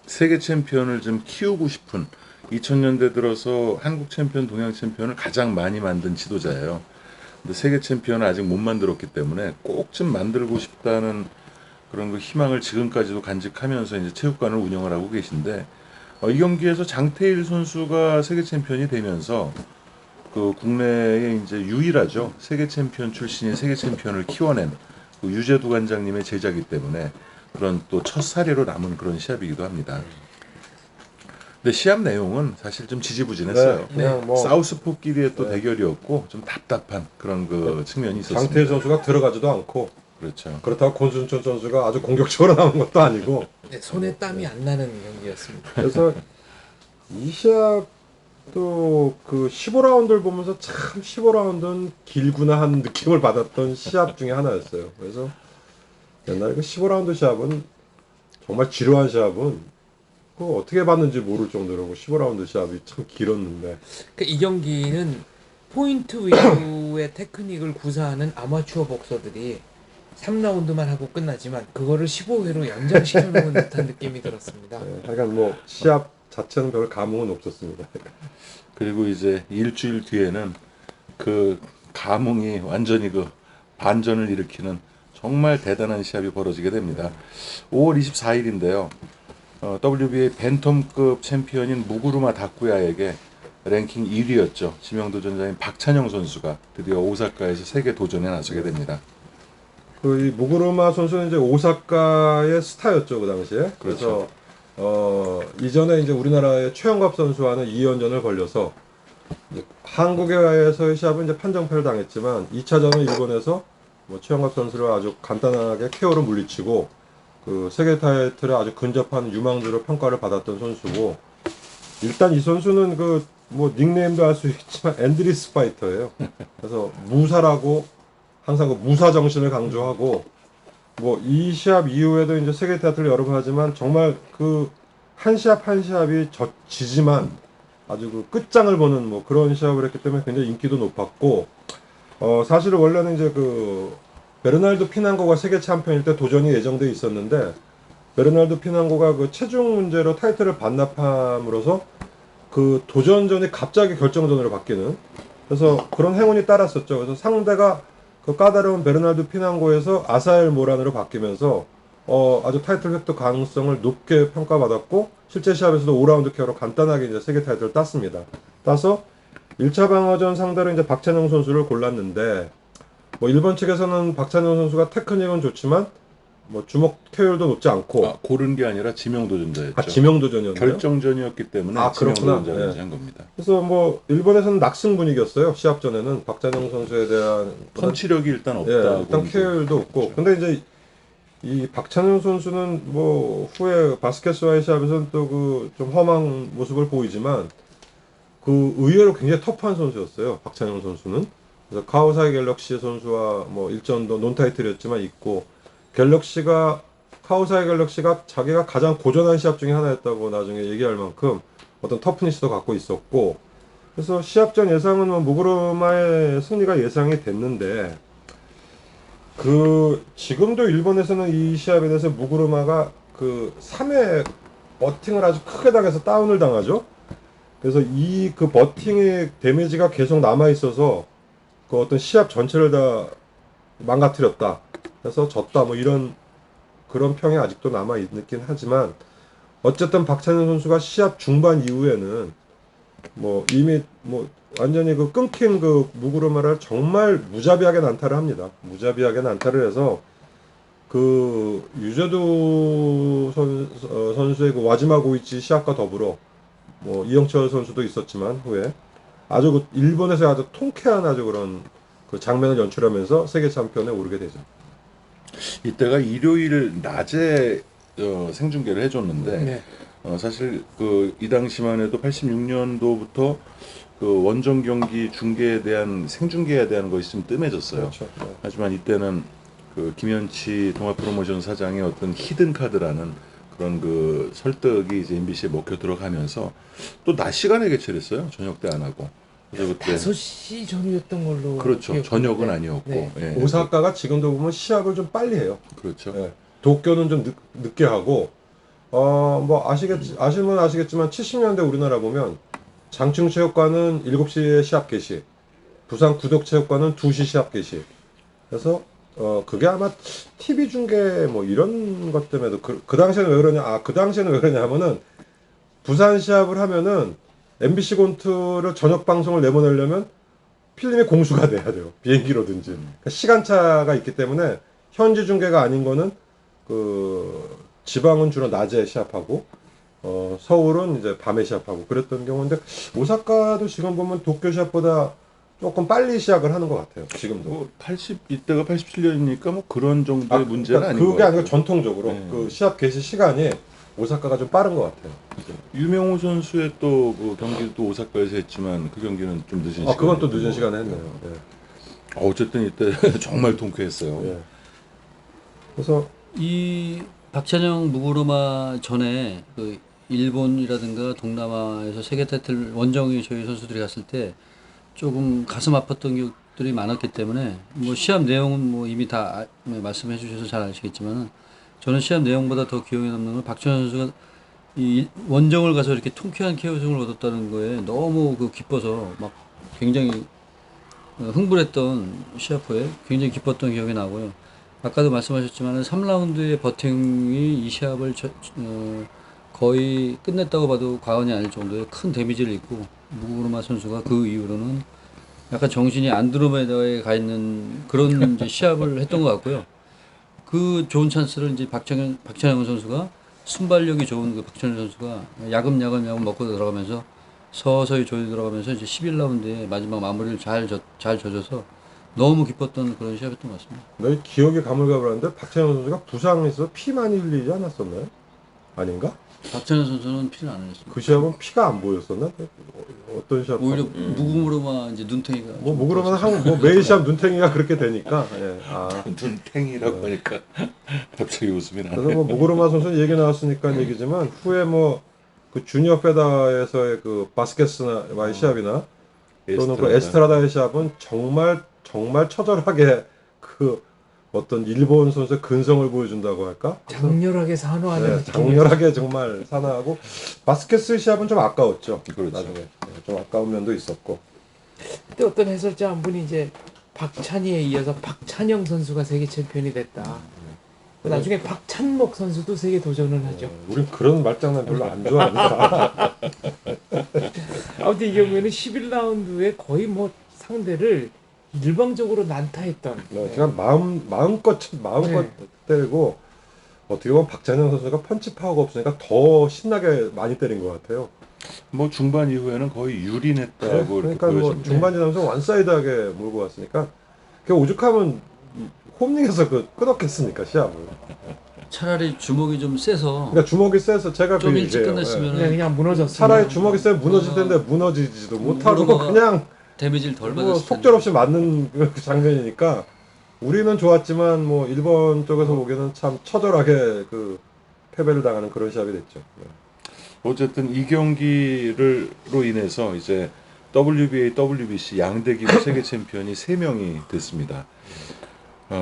세계 챔피언을 좀 키우고 싶은 2000년대 들어서 한국 챔피언, 동양 챔피언을 가장 많이 만든 지도자예요. 근데 세계 챔피언을 아직 못 만들었기 때문에 꼭 좀 만들고 싶다는 그런 그 희망을 지금까지도 간직하면서 이제 체육관을 운영을 하고 계신데 이 경기에서 장태일 선수가 세계 챔피언이 되면서 그 국내에 이제 유일하죠. 세계 챔피언 출신인 세계 챔피언을 키워낸 그 유재두 관장님의 제자이기 때문에 그런 또 첫 사례로 남은 그런 시합이기도 합니다. 근데 시합 내용은 사실 좀 지지부진했어요. 네, 그냥 뭐 사우스포끼리의 또 네. 대결이었고 좀 답답한 그런 그 측면이 있었습니다. 장태일 선수가 들어가지도 않고 그렇죠. 그렇다고 권순천 선수가 아주 공격적으로 나온 것도 아니고 네, 손에 땀이 안 나는 경기였습니다. 그래서 이 시합도 그 15라운드를 보면서 참 15라운드는 길구나 하는 느낌을 받았던 시합 중에 하나였어요. 그래서 옛날에 그 15라운드 시합은 정말 지루한 시합은 그거 어떻게 봤는지 모를 정도로 15라운드 시합이 참 길었는데 이 경기는 포인트 위주의 테크닉을 구사하는 아마추어 복서들이 3라운드만 하고 끝나지만 그거를 15회로 연장시켜 놓은 듯한 느낌이 들었습니다. 하여간 뭐 시합 자체는 별 감흥은 없었습니다. 그리고 이제 일주일 뒤에는 그 감흥이 완전히 그 반전을 일으키는 정말 대단한 시합이 벌어지게 됩니다. 5월 24일인데요. WBA 벤텀급 챔피언인 무구루마 다쿠야에게 랭킹 1위였죠. 지명도전자인 박찬영 선수가 드디어 오사카에서 세계 도전에 나서게 됩니다. 그 이 무구루마 선수는 이제 오사카의 스타였죠 그 당시에. 그렇죠. 그래서 이전에 이제 우리나라의 최영갑 선수와는 2연전을 벌려서 이제 한국에서의 시합은 이제 판정패를 당했지만 2차전은 일본에서 뭐 최영갑 선수를 아주 간단하게 KO로 물리치고 그 세계 타이틀에 아주 근접한 유망주로 평가를 받았던 선수고 일단 이 선수는 그 뭐 닉네임도 알 수 있지만 앤드리스 파이터예요. 그래서 무사라고 항상 그 무사 정신을 강조하고 뭐 이 시합 이후에도 이제 세계 타이틀을 여러 번 하지만 정말 그 한 시합 한 시합이 지지만 아주 그 끝장을 보는 뭐 그런 시합을 했기 때문에 굉장히 인기도 높았고 사실은 원래는 이제 그 베르날도 피난고가 세계 챔피언일 때 도전이 예정돼 있었는데 베르날도 피난고가 그 체중 문제로 타이틀을 반납함으로써 그 도전전이 갑자기 결정전으로 바뀌는 그래서 그런 행운이 따랐었죠. 그래서 상대가 그 까다로운 베르날도 피난고에서 아사엘 모란으로 바뀌면서 아주 타이틀 획득 가능성을 높게 평가받았고 실제 시합에서도 5라운드 KO로 간단하게 이제 세계 타이틀을 땄습니다. 따서 1차 방어전 상대로 이제 박찬영 선수를 골랐는데 뭐 일본 측에서는 박찬영 선수가 테크닉은 좋지만 뭐 주먹 KO율도 높지 않고 고른 게 아니라 지명도전자였죠. 지명도전이었나요? 결정전이었기 때문에 그렇구나. 지명도전자를 네. 한 겁니다. 그래서 뭐 일본에서는 낙승 분위기였어요. 시합 전에는 박찬영 선수에 대한 펀치력이 일단 없다. 예, 일단 KO율도 없고 근데 이제 이 박찬영 선수는 뭐 후에 바스켓과의 시합에서는 또 그 좀 험한 모습을 보이지만 그 의외로 굉장히 터프한 선수였어요. 박찬영 선수는. 그래서 카오사이 갤럭시 선수와 뭐 일전도 논타이틀이었지만 있고 카오사이 갤럭시가 자기가 가장 고전한 시합 중에 하나였다고 나중에 얘기할 만큼 어떤 터프니스도 갖고 있었고 그래서 시합 전 예상은 뭐 무구루마의 승리가 예상이 됐는데 그 지금도 일본에서는 이 시합에 대해서 무구르마가 그 3회 버팅을 아주 크게 당해서 다운을 당하죠. 그래서 이 그 버팅의 데미지가 계속 남아 있어서 그 어떤 시합 전체를 다 망가뜨렸다. 그래서 졌다. 뭐 이런 그런 평이 아직도 남아 있긴 하지만 어쨌든 박찬현 선수가 시합 중반 이후에는 뭐 이미 뭐 완전히 그 끊긴 그 무구르마를 정말 무자비하게 난타를 합니다. 무자비하게 난타를 해서 그 유재도 선수의 그 와지마 고이치 시합과 더불어 뭐 이영철 선수도 있었지만 후에 아주 그 일본에서 아주 통쾌한 아주 그런 그 장면을 연출하면서 세계 챔피언에 오르게 되죠. 이때가 일요일 낮에 생중계를 해줬는데 네. 사실 그 이 당시만 해도 86년도부터 그 원정 경기 중계에 대한 생중계에 대한 것이 좀 뜸해졌어요. 그렇죠. 네. 하지만 이때는 그 김현치 동아 프로모션 사장의 어떤 히든 카드라는 그런 그 설득이 이제 MBC에 먹혀 들어가면서 또 낮 시간에 개최를 했어요. 저녁 때 안 하고. 그래서 그때 5시 전이었던 걸로. 그렇죠. 기억하는데. 저녁은 아니었고. 네. 예. 오사카가 지금도 보면 시합을 좀 빨리 해요. 그렇죠. 예. 도쿄는 좀 늦게 하고 뭐 아시면 아시겠지만 70년대 우리나라 보면 장충체육관은 7시에 시합 개시, 부산 구덕체육관은 2시 시합 개시. 그래서 그게 아마 TV 중계 뭐 이런 것 때문에도 그 당시에는 왜 그러냐? 그 당시에는 왜 그러냐 하면은 부산 시합을 하면은 MBC 곤투를 저녁 방송을 내보내려면 필름이 공수가 돼야 돼요. 비행기로든지. 그러니까 시간차가 있기 때문에 현지 중계가 아닌 거는 그 지방은 주로 낮에 시합하고 서울은 이제 밤에 시합하고 그랬던 경우인데 오사카도 지금 보면 도쿄 시합보다 조금 빨리 시작을 하는 것 같아요. 지금도. 뭐 80, 이때가 87년이니까 뭐 그런 정도의 문제는 그러니까 아닌 그게 것 같아요. 아니고 전통적으로 네. 그 시합 개시 시간이 오사카가 좀 빠른 것 같아요. 유명호 선수의 또 그 경기도 오사카에서 했지만 그 경기는 좀 늦은 시간에 그건 또 했던 늦은 것 시간에 같고요. 했네요. 예. 어쨌든 이때 정말 통쾌했어요. 예. 그래서 이 박찬영 무구르마 전에 그 일본이라든가 동남아에서 세계 타이틀 원정이 저희 선수들이 갔을 때 조금 가슴 아팠던 기억들이 많았기 때문에 뭐 시합 내용은 뭐 이미 다 말씀해 주셔서 잘 아시겠지만 저는 시합 내용보다 더 기억에 남는 건 박찬영 선수가 이 원정을 가서 이렇게 통쾌한 KO승을 얻었다는 거에 너무 그 기뻐서 막 굉장히 흥분했던 시합 후에 굉장히 기뻤던 기억이 나고요. 아까도 말씀하셨지만 3라운드의 버팅이 이 시합을 거의 끝냈다고 봐도 과언이 아닐 정도의 큰 데미지를 입고 무구르마 선수가 그 이후로는 약간 정신이 안드로메다에 가 있는 그런 이제 시합을 했던 것 같고요. 그 좋은 찬스를 이제 박찬영 선수가 순발력이 좋은 그 박찬영 선수가 야금야금 먹고 들어가면서 서서히 조여 들어가면서 이제 11라운드에 마지막 마무리를 잘 져줘서 너무 기뻤던 그런 시합이었던 것 같습니다. 내 기억이 가물가물한데 박찬영 선수가 부상에서 피 많이 흘리지 않았었나요? 아닌가? 박찬현 선수는 피는 안 흘렸습니다. 그 시합은 피가 안 보였었나? 어떤 시합? 오히려 무구무르마 이제 눈탱이가 뭐 그러면 뭐 매일 시합 눈탱이가 그렇게 되니까. 예. 눈탱이라고 하니까 갑자기 웃음이 나네. 그래서 뭐 무구르마 선수 얘기 나왔으니까 얘기지만 후에 뭐 그 주니어 페다에서의 그 바스케스나와의 시합이나 또는 그 에스트라다의 시합은 정말 처절하게 그 어떤 일본 선수의 근성을 보여준다고 할까? 장렬하게 산화하는 네, 느낌이 장렬하게 정말 산화하고 바스케스 시합은 좀 아까웠죠. 그렇죠. 나중에 좀 아까운 면도 있었고. 그때 어떤 해설자 한 분이 이제 박찬희에 이어서 박찬영 선수가 세계 챔피언이 됐다. 나중에 박찬목 선수도 세계 도전을 하죠. 우린 그런 말장난 별로 안 좋아하니까. 아무튼 이 경우에는 11라운드에 거의 뭐 상대를 일방적으로 난타했던. 그냥 마음껏 네. 때리고 어떻게 보면 박찬영 선수가 펀치 파워가 없으니까 더 신나게 많이 때린 것 같아요. 뭐 중반 이후에는 거의 유린했다고 그러니까 뭐 중반 지나면서 완사이드하게 몰고 왔으니까 그 오죽하면 홈링에서 끊었겠습니까 시합을. 차라리 주먹이 좀 세서 그러니까 주먹이 세서 제가 좀 그 일찍 얘기해요. 끝냈으면 그냥 무너졌어요. 차라리 주먹이 세면 무너질 텐데 무너지지도 못하고 무너가 그냥 데미지를 덜 뭐 받았을 속절없이 맞는 그 장면이니까 우리는 좋았지만 뭐 일본 쪽에서 보기에는 참 처절하게 그 패배를 당하는 그런 시합이 됐죠. 어쨌든 이 경기로 인해서 이제 WBA, WBC 양대 기구 세계 챔피언이 3명이 됐습니다.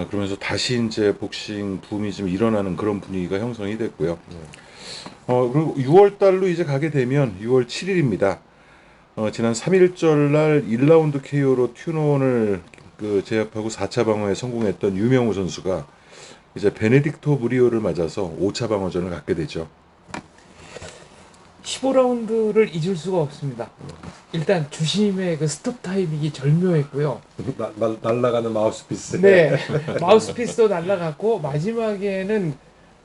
그러면서 다시 이제 복싱 붐이 좀 일어나는 그런 분위기가 형성이 됐고요. 그리고 6월 달로 이제 가게 되면 6월 7일입니다. 지난 3일절 날 1라운드 KO로 튜논을 제압하고 4차 방어에 성공했던 유명우 선수가 이제 베네딕토 무리오를 맞아서 5차 방어전을 갖게 되죠. 15라운드를 잊을 수가 없습니다. 일단 주심의 그 스톱 타이밍이 절묘했고요. 날아가는 마우스피스. 네, 마우스피스도 날라갔고 마지막에는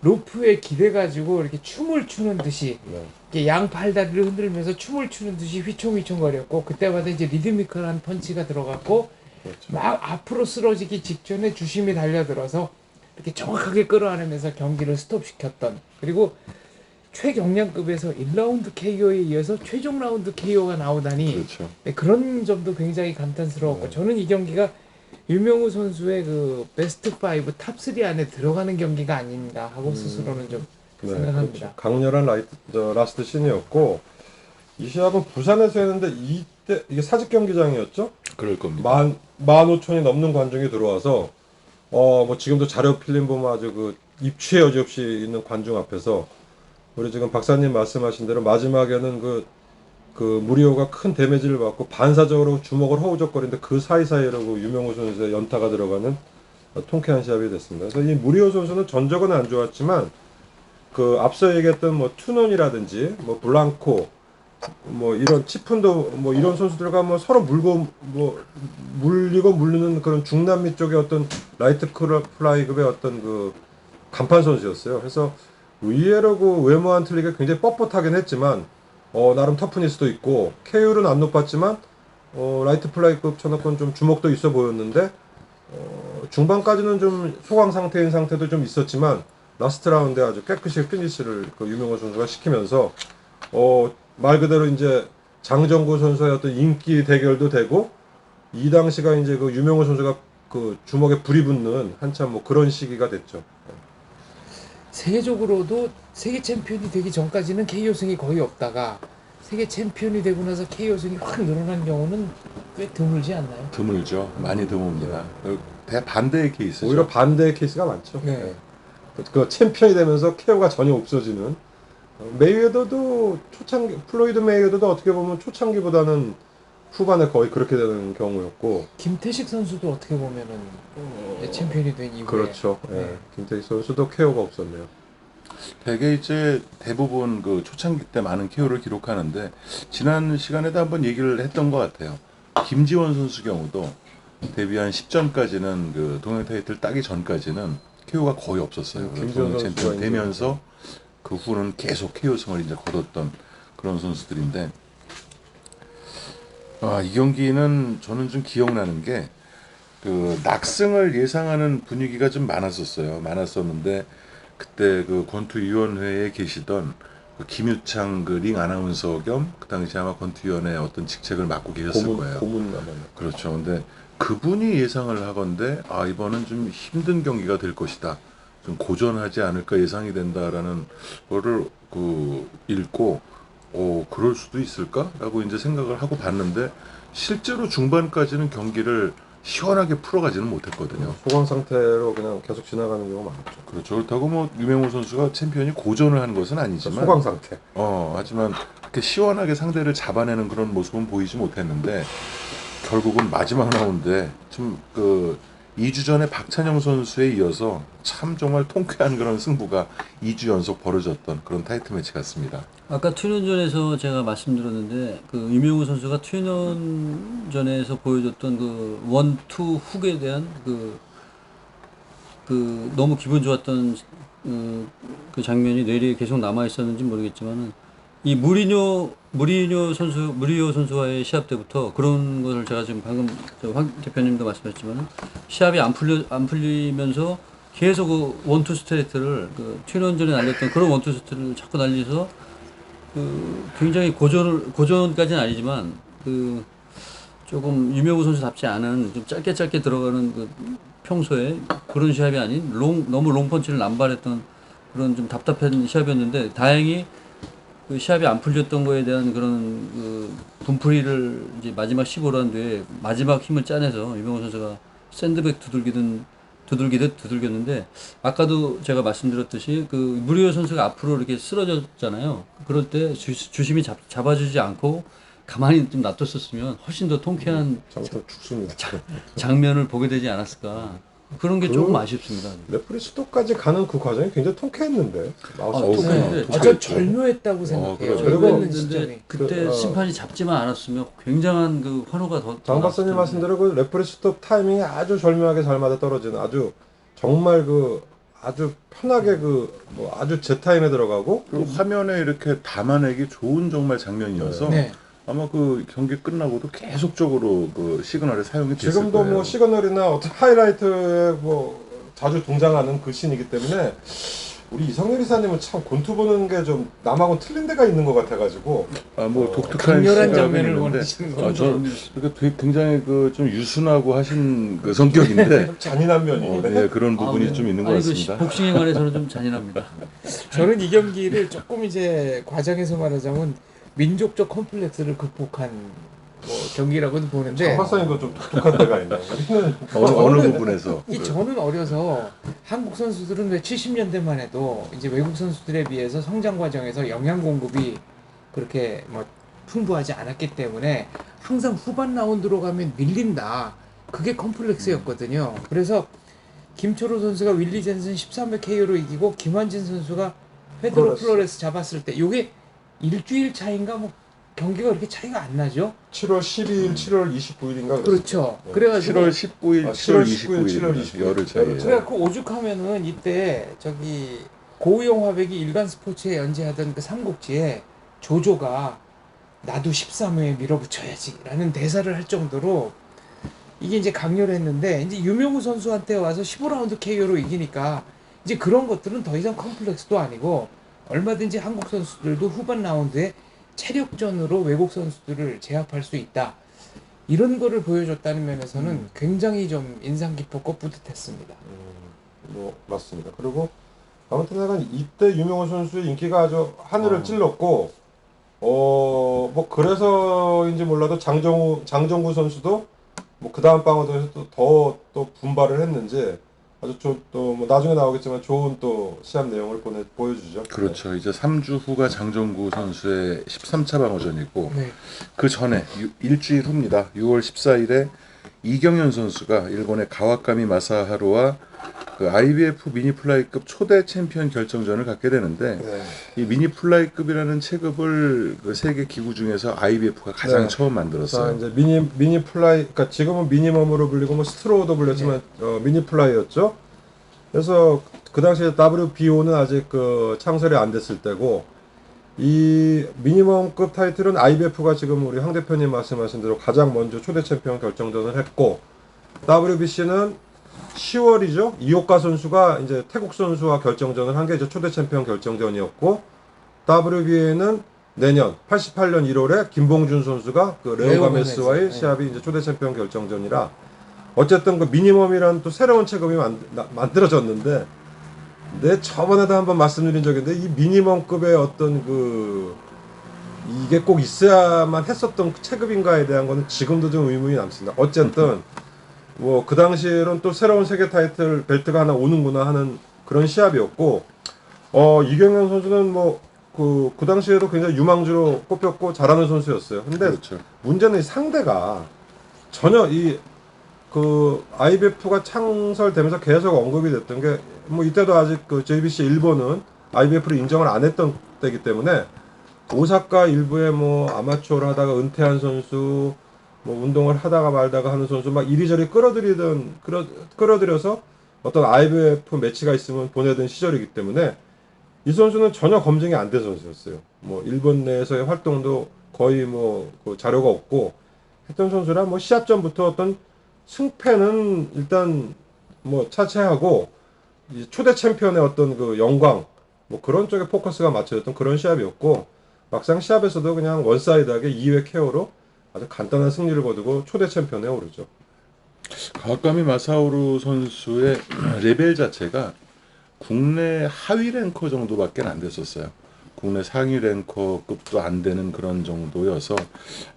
로프에 기대가지고 이렇게 춤을 추는 듯이 네. 이렇게 양 팔다리를 흔들면서 춤을 추는 듯이 휘청휘청거렸고 그때마다 이제 리드미컬한 펀치가 들어갔고 그렇죠. 막 앞으로 쓰러지기 직전에 주심이 달려들어서 이렇게 정확하게 끌어안으면서 경기를 스톱시켰던 그리고 최경량급에서 1라운드 KO에 이어서 최종 라운드 KO가 나오다니 그렇죠. 네, 그런 점도 굉장히 감탄스러웠고 저는 이 경기가 유명우 선수의 그 베스트 5, 탑 3 안에 들어가는 경기가 아닌가 하고 스스로는 좀 네, 생각합니다. 그렇죠. 강렬한 라스트 씬이었고 이 시합은 부산에서 했는데 이때 이게 사직 경기장이었죠? 그럴 겁니다. 15,000이 넘는 관중이 들어와서 뭐 지금도 자료 필름 보면 아주 그 입추의 여지 없이 있는 관중 앞에서 우리 지금 박사님 말씀하신 대로 마지막에는 그 무리오가 큰 데미지를 받고 반사적으로 주먹을 허우적거리는데 그 사이사이로 그 유명우 선수의 연타가 들어가는 통쾌한 시합이 됐습니다. 그래서 이 무리오 선수는 전적은 안 좋았지만 그 앞서 얘기했던 뭐 투논이라든지 뭐 블랑코 뭐 이런 치푼도 뭐 이런 선수들과 뭐 서로 물고 뭐 물리고 물리는 그런 중남미 쪽의 어떤 라이트 플라이급의 어떤 그 간판 선수였어요. 그래서 의외로 그 외모한 틀리게 굉장히 뻣뻣하긴 했지만 나름 터프니스도 있고 KO는 안 높았지만 라이트 플라이급 쳐놓고는 좀 주먹도 있어 보였는데 중반까지는 좀 소강 상태인 상태도 좀 있었지만 라스트 라운드에 아주 깨끗이 피니시를 그 유명호 선수가 시키면서 말 그대로 이제 장정구 선수의 어떤 인기 대결도 되고 이 당시가 이제 그 유명호 선수가 그 주먹에 불이 붙는 한참 뭐 그런 시기가 됐죠. 세계적으로도 세계 챔피언이 되기 전까지는 KO승이 거의 없다가 세계 챔피언이 되고 나서 KO승이 확 늘어난 경우는 꽤 드물지 않나요? 드물죠. 많이 드뭅니다. 대반대의 케이스죠. 오히려 반대의 케이스가 많죠. 네. 그 챔피언이 되면서 KO가 전혀 없어지는 메이웨더도 초창기 플로이드 메이웨더도 어떻게 보면 초창기보다는 후반에 거의 그렇게 되는 경우였고 김태식 선수도 어떻게 보면은 챔피언이 된 이후에 그렇죠. 네. 예. 김태희 선수도 KO가 없었네요. 되게 이제 대부분 그 초창기 때 많은 KO를 기록하는데 지난 시간에도 한번 얘기를 했던 것 같아요. 김지원 선수 경우도 데뷔한 10전까지는 그 동양 타이틀 따기 전까지는 KO가 거의 없었어요. 김지원 동양 선수가 챔피언 이제 되면서 그 후는 계속 KO승을 이제 거뒀던 그런 선수들인데 이 경기는 저는 좀 기억나는 게 그 낙승을 예상하는 분위기가 좀 많았었는데 그때 그 권투위원회에 계시던 그 김유창 그 링 아나운서 겸 그 당시 아마 권투위원회 어떤 직책을 맡고 계셨을 거예요. 고문 남았네. 그렇죠. 근데 그분이 예상을 하건대 이번은 좀 힘든 경기가 될 것이다. 좀 고전하지 않을까 예상이 된다라는 거를 읽고 그럴 수도 있을까라고 이제 생각을 하고 봤는데 실제로 중반까지는 경기를 시원하게 풀어가지는 못했거든요. 소강 상태로 그냥 계속 지나가는 경우가 많죠. 그렇죠. 그렇다고 뭐 유명호 선수가 챔피언이 고전을 한 것은 아니지만 소강 상태. 하지만 그렇게 시원하게 상대를 잡아내는 그런 모습은 보이지 못했는데 결국은 마지막 라운드에 좀 2주 전에 박찬영 선수에 이어서 참 정말 통쾌한 그런 승부가 2주 연속 벌어졌던 그런 타이틀 매치 같습니다. 아까 튜넌전에서 제가 말씀드렸는데 그 유명우 선수가 튜넌전에서 보여줬던 그 원투 훅에 대한 그 너무 기분 좋았던 그 장면이 뇌리에 계속 남아 있었는지 모르겠지만은 이 무리오 선수와의 시합 때부터 그런 것을 제가 지금 방금 황 대표님도 말씀하셨지만 시합이 안 풀리면서 계속 그 원투 스트레이트를 그 튜넌전에 날렸던 그런 원투 스트레이트를 자꾸 날려서 굉장히 고전까지는 아니지만 조금 유명우 선수답지 않은 좀 짧게 들어가는 평소에 그런 시합이 아닌 너무 롱펀치를 남발했던 그런 좀 답답한 시합이었는데 다행히 그 시합이 안 풀렸던 거에 대한 그런 분풀이를 이제 마지막 15라운드에 마지막 힘을 짜내서 유명우 선수가 샌드백 두들기든 두들기듯 두들겼는데 아까도 제가 말씀드렸듯이 그 무리오 선수가 앞으로 이렇게 쓰러졌잖아요. 그럴 때 주심이 잡아주지 않고 가만히 좀 놔뒀었으면 훨씬 더 통쾌한 잘못하면 죽습니다. 장면을 보게 되지 않았을까. 그런 게 조금 아쉽습니다. 레프리 수도까지 가는 그 과정이 굉장히 통쾌했는데 마우스 통쾌했는데 저 절묘했다고 생각해요. 그렇죠. 절묘했는 그리고 시점이. 그때 심판이 잡지만 않았으면 굉장한 그 환호가 더 장 박사님 말씀대로 그 레프리 스톱 타이밍이 아주 절묘하게 잘 맞아 떨어지는 아주 정말 그 아주 편하게 그 뭐 아주 제 타임에 들어가고 그리고 화면에 이렇게 담아내기 좋은 정말 장면이어서 네. 아마 그 경기 끝나고도 계속적으로 그 시그널이 사용이 됐을 지금도 거예요. 뭐 시그널이나 어떤 하이라이트에 뭐 자주 등장하는 그 씬이기 때문에 우리 이성렬 이사님은 참 권투 보는 게 좀 남하고는 틀린 데가 있는 것 같아가지고 뭐 독특한 강렬한 시각은 장면을 있는데, 원하시는 거죠. 저 그러니까 되게 굉장히 그 좀 유순하고 하신 그 성격인데 잔인한 면이 있는데 예, 그런 부분이 좀 있는 것 같습니다. 복싱에 관해서는 좀 잔인합니다. 저는 이 경기를 조금 이제 과장해서 말하자면 민족적 컴플렉스를 극복한 뭐 경기라고도 보는데 장 박사님도 좀 독특한 데가 있네요. 우리는 어느 부분에서 저는 어려서 한국 선수들은 왜 70년대만 해도 이제 외국 선수들에 비해서 성장 과정에서 영양 공급이 그렇게 뭐 풍부하지 않았기 때문에 항상 후반 라운드로 가면 밀린다. 그게 컴플렉스였거든요. 그래서 김초로 선수가 윌리 젠슨 13회 KO로 이기고 김환진 선수가 페드로 플로레스 잡았을 때 이게 일주일 차인가 뭐 경기가 그렇게 차이가 안 나죠? 7월 12일, 7월 29일인가 그렇죠. 그래가지고 7월 19일, 7월 29일, 7월 29일 열흘 차이에요. 그래갖고 오죽하면은 이때 저기 고우영 화백이 일간 스포츠에 연재하던 그 삼국지에 조조가 나도 13회에 밀어붙여야지라는 대사를 할 정도로 이게 이제 강렬했는데 이제 유명우 선수한테 와서 15라운드 KO로 이기니까 이제 그런 것들은 더 이상 컴플렉스도 아니고 얼마든지 한국 선수들도 후반 라운드에 체력전으로 외국 선수들을 제압할 수 있다. 이런 거를 보여줬다는 면에서는 굉장히 좀 인상 깊었고 뿌듯했습니다. 뭐 맞습니다. 그리고 아무튼 내가 이때 유명호 선수의 인기가 아주 하늘을 찔렀고 뭐 그래서인지 몰라도 장정구 선수도 뭐 그 다음 방어전에서 또 분발을 했는지 아주 또뭐 나중에 나오겠지만 좋은 또 시합 내용을 보여주죠. 그렇죠. 이제 3주 후가 장정구 선수의 13차 방어전이고 네. 그 전에 일주일 후입니다. 6월 14일에 이경현 선수가 일본의 가와카미 마사하루와 그 IBF 미니플라이급 초대 챔피언 결정전을 갖게 되는데 네. 이 미니플라이급이라는 체급을 그 세계 기구 중에서 IBF가 가장 네. 처음 자, 만들었어요. 이제 미니 플라이, 그러니까 지금은 미니멈으로 불리고 뭐 스트로도 불렸지만 미니 플라이였죠. 그래서 그 당시에 WBO는 아직 그 창설이 안 됐을 때고 이 미니멈급 타이틀은 IBF가 지금 우리 황 대표님 말씀하신 대로 가장 먼저 초대 챔피언 결정전을 했고 WBC는 10월이죠. 이오카 선수가 이제 태국 선수와 결정전을 한 게 이제 초대 챔피언 결정전이었고 WBA는 내년 88년 1월에 김봉준 선수가 그 레오 가메스와의 시합이 이제 초대 챔피언 결정전이라 어쨌든 그 미니멈이라는 또 새로운 체급이 만들어졌는데 내 저번에도 한번 말씀드린 적이 있는데 이 미니멈급의 어떤 그 이게 꼭 있어야만 했었던 그 체급인가에 대한 거는 지금도 좀 의문이 남습니다. 어쨌든 뭐 그 당시에는 또 새로운 세계 타이틀 벨트가 하나 오는구나 하는 그런 시합이었고 이경현 선수는 뭐 그 당시에도 굉장히 유망주로 꼽혔고 잘하는 선수였어요. 근데 그렇죠. 문제는 이 상대가 전혀 그 IBF가 창설되면서 계속 언급이 됐던 게 뭐 이때도 아직 그 JBC 일본은 IBF를 인정을 안 했던 때이기 때문에 오사카 일부에 뭐 아마추어를 하다가 은퇴한 선수 뭐 운동을 하다가 말다가 하는 선수 막 이리저리 끌어들여서 어떤 IBF 매치가 있으면 보내던 시절이기 때문에 이 선수는 전혀 검증이 안 된 선수였어요. 뭐 일본 내에서의 활동도 거의 뭐그 자료가 없고 했던 선수라 뭐 시합 전부터 어떤 승패는 일단 뭐 차치하고 이 초대 챔피언의 어떤 그 영광 뭐 그런 쪽에 포커스가 맞춰졌던 그런 시합이었고 막상 시합에서도 그냥 원사이드하게 2회 KO로 아주 간단한 승리를 거두고 초대 챔피언에 오르죠. 가와카미 마사오루 선수의 레벨 자체가 국내 하위 랭커 정도밖에 안 됐었어요. 국내 상위 랭커급도 안 되는 그런 정도여서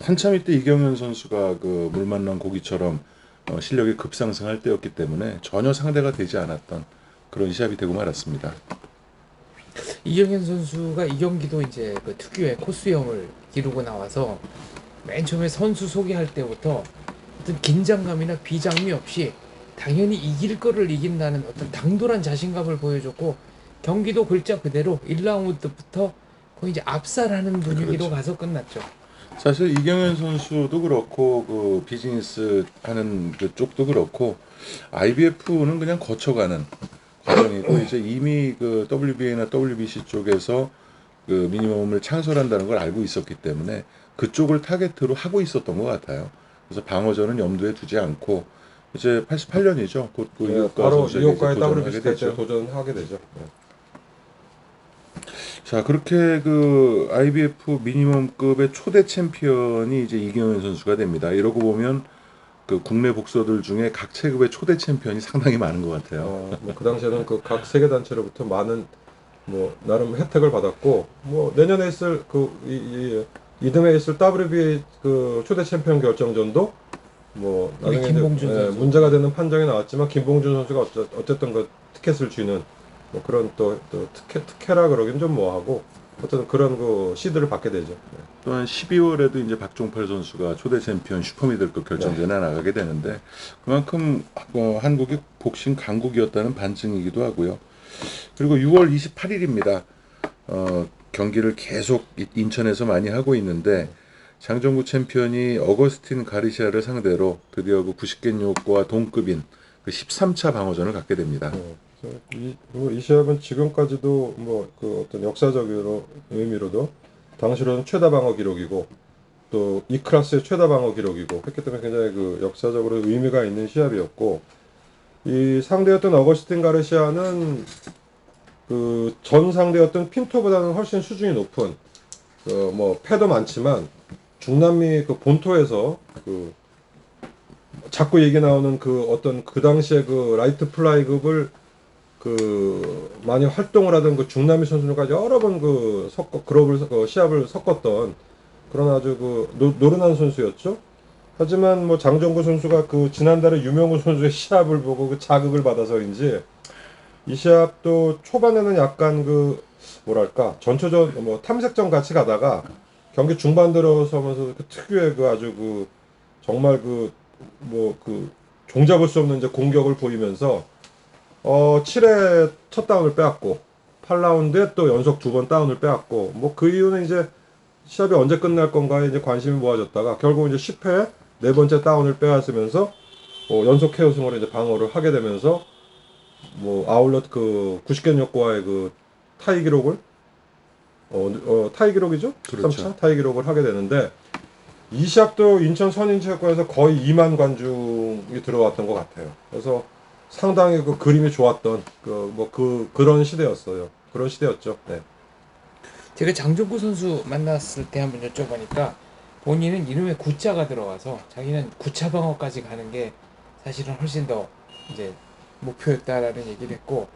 한참 이때 이경현 선수가 그 물 만난 고기처럼 실력이 급상승할 때였기 때문에 전혀 상대가 되지 않았던 그런 시합이 되고 말았습니다. 이경현 선수가 이 경기도 이제 그 특유의 코스형을 기르고 나와서 맨 처음에 선수 소개할 때부터 어떤 긴장감이나 비장미 없이 당연히 이길 거를 이긴다는 어떤 당돌한 자신감을 보여줬고 경기도 글자 그대로 1라운드부터 거의 이제 압살하는 분위기로 그렇죠. 가서 끝났죠. 사실 이경현 선수도 그렇고 그 비즈니스 하는 그 쪽도 그렇고 IBF는 그냥 거쳐가는 과정이고 이제 이미 그 WBA나 WBC 쪽에서 그 미니멈을 창설한다는 걸 알고 있었기 때문에 그쪽을 타겟으로 하고 있었던 것 같아요. 그래서 방어전은 염두에 두지 않고 이제 88년이죠. 곧 그 네, 이호카 바로 선수에게 이호카의 이제 도전하게 WBC 때 되죠. 도전하게 되죠. 네. 자, 그렇게 그 IBF 미니멈급의 초대 챔피언이 이제 이경현 선수가 됩니다. 이러고 보면 그 국내 복서들 중에 각 체급의 초대 챔피언이 상당히 많은 것 같아요. 그 당시에는 그 각 세계 단체로부터 많은 뭐 나름 혜택을 받았고 뭐 내년에 있을 이듬해 있을 WBA 그 초대 챔피언 결정전도 뭐 나중에 김봉준 이제, 선수. 문제가 되는 판정이 나왔지만 김봉준 선수가 어쨌든 그 티켓을 쥐는 뭐 그런 또 특혜라 그러긴 좀 뭐하고 어쨌든 그런 그 시드를 받게 되죠. 네. 또한 12월에도 이제 박종팔 선수가 초대 챔피언 슈퍼미들급 결정전에 나가게 되는데 그만큼 한국이 복싱 강국이었다는 반증이기도 하고요. 그리고 6월 28일입니다. 경기를 계속 인천에서 많이 하고 있는데 장정구 챔피언이 어거스틴 가리시아를 상대로 드디어 그 90겐요코와 동급인 그 13차 방어전을 갖게 됩니다. 그래서 이 시합은 지금까지도 뭐 그 어떤 역사적으로 의미로도 당시로는 최다 방어 기록이고 또 이 클래스의 최다 방어 기록이고 했기 때문에 굉장히 그 역사적으로 의미가 있는 시합이었고 이 상대였던 어거스틴 가르시아는 그 전 상대였던 핀토보다는 훨씬 수준이 높은 그 뭐 패도 많지만 중남미 그 본토에서 그 자꾸 얘기 나오는 그 어떤 그 당시에 그 라이트 플라이급을 그 많이 활동을 하던 그 중남미 선수들까지 여러 번 그 시합을 섞었던 그런 아주 그 노련한 선수였죠. 하지만 뭐 장정구 선수가 그 지난달에 유명우 선수의 시합을 보고 그 자극을 받아서인지 이 시합도 초반에는 약간 그 뭐랄까 전초전 뭐 탐색전 같이 가다가 경기 중반 들어서면서 그 특유의 그 아주 그 정말 그 뭐 그 종잡을 수 없는 이제 공격을 보이면서 7회 첫 다운을 빼앗고 8라운드에 또 연속 2번 다운을 빼앗고 뭐 그 이유는 이제 시합이 언제 끝날 건가에 이제 관심이 모아졌다가 결국 이제 10회 네 번째 다운을 빼앗으면서 연속 KO승으로 이제 방어를 하게 되면서 뭐 아울렛 그 90겐요코와의 그 타이 기록을 타이 기록이죠? 그렇죠. 13차 타이 기록을 하게 되는데 이 시합도 인천 선인체육관에서 거의 2만 관중이 들어왔던 것 같아요. 그래서 상당히 그 그림이 좋았던 그런 시대였어요. 그런 시대였죠. 네. 제가 장정구 선수 만났을 때 한번 여쭤보니까 본인은 이름에 구자가 들어가서 자기는 구차 방어까지 가는 게 사실은 훨씬 더 이제 목표였다라는 얘기를 했고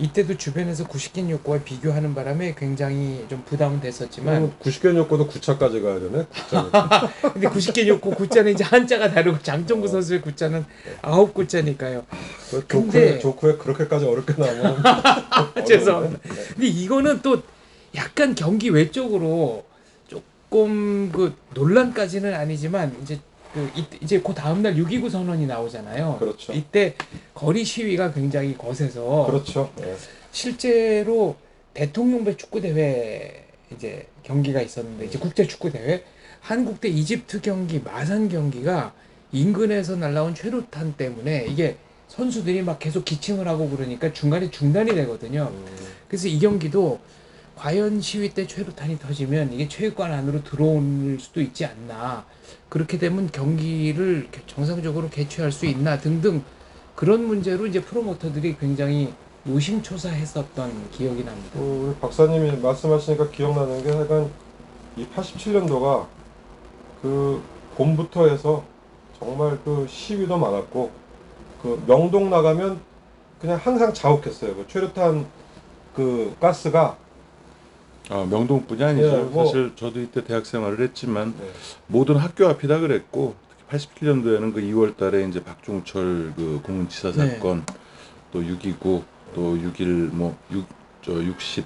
이때도 주변에서 90겐요코와 비교하는 바람에 굉장히 좀 부담은 됐었지만 90겐요코도 9차까지 가야 되네. 9차는. 근데 90겐요코 구자는 이제 한자가 다르고 장정구 선수의 구자는 9구자니까요. 근데 조크에 그렇게까지 어렵게 나오면 죄송합니다. 어려운데? 네. 근데 이거는 또 약간 경기 외적으로 조금 그 논란까지는 아니지만 이제 그 다음 날 6.29 선언이 나오잖아요. 그렇죠. 이때 거리 시위가 굉장히 거세서 그렇죠. 네. 실제로 대통령배 축구 대회 이제 경기가 있었는데 이제 국제 축구 대회 한국 대 이집트 경기 마산 경기가 인근에서 날라온 최루탄 때문에 이게 선수들이 막 계속 기침을 하고 그러니까 중간에 중단이 되거든요. 그래서 이 경기도 과연 시위 때 최루탄이 터지면 이게 체육관 안으로 들어올 수도 있지 않나. 그렇게 되면 경기를 정상적으로 개최할 수 있나 등등 그런 문제로 이제 프로모터들이 굉장히 노심초사했었던 기억이 납니다. 우리 박사님이 말씀하시니까 기억나는 게 하여간 이 87년도가 그 봄부터 해서 정말 그 시위도 많았고 그 명동 나가면 그냥 항상 자욱했어요. 그 최루탄 그 가스가 명동뿐이 아니죠. 네, 뭐- 사실 저도 이때 대학 생활을 했지만 네. 모든 학교 앞이 다 그랬고 특히 87년도에는 그 2월 달에 이제 박종철 그 공군치사 네. 사건, 또 6.29, 또 6.1, 뭐, 60,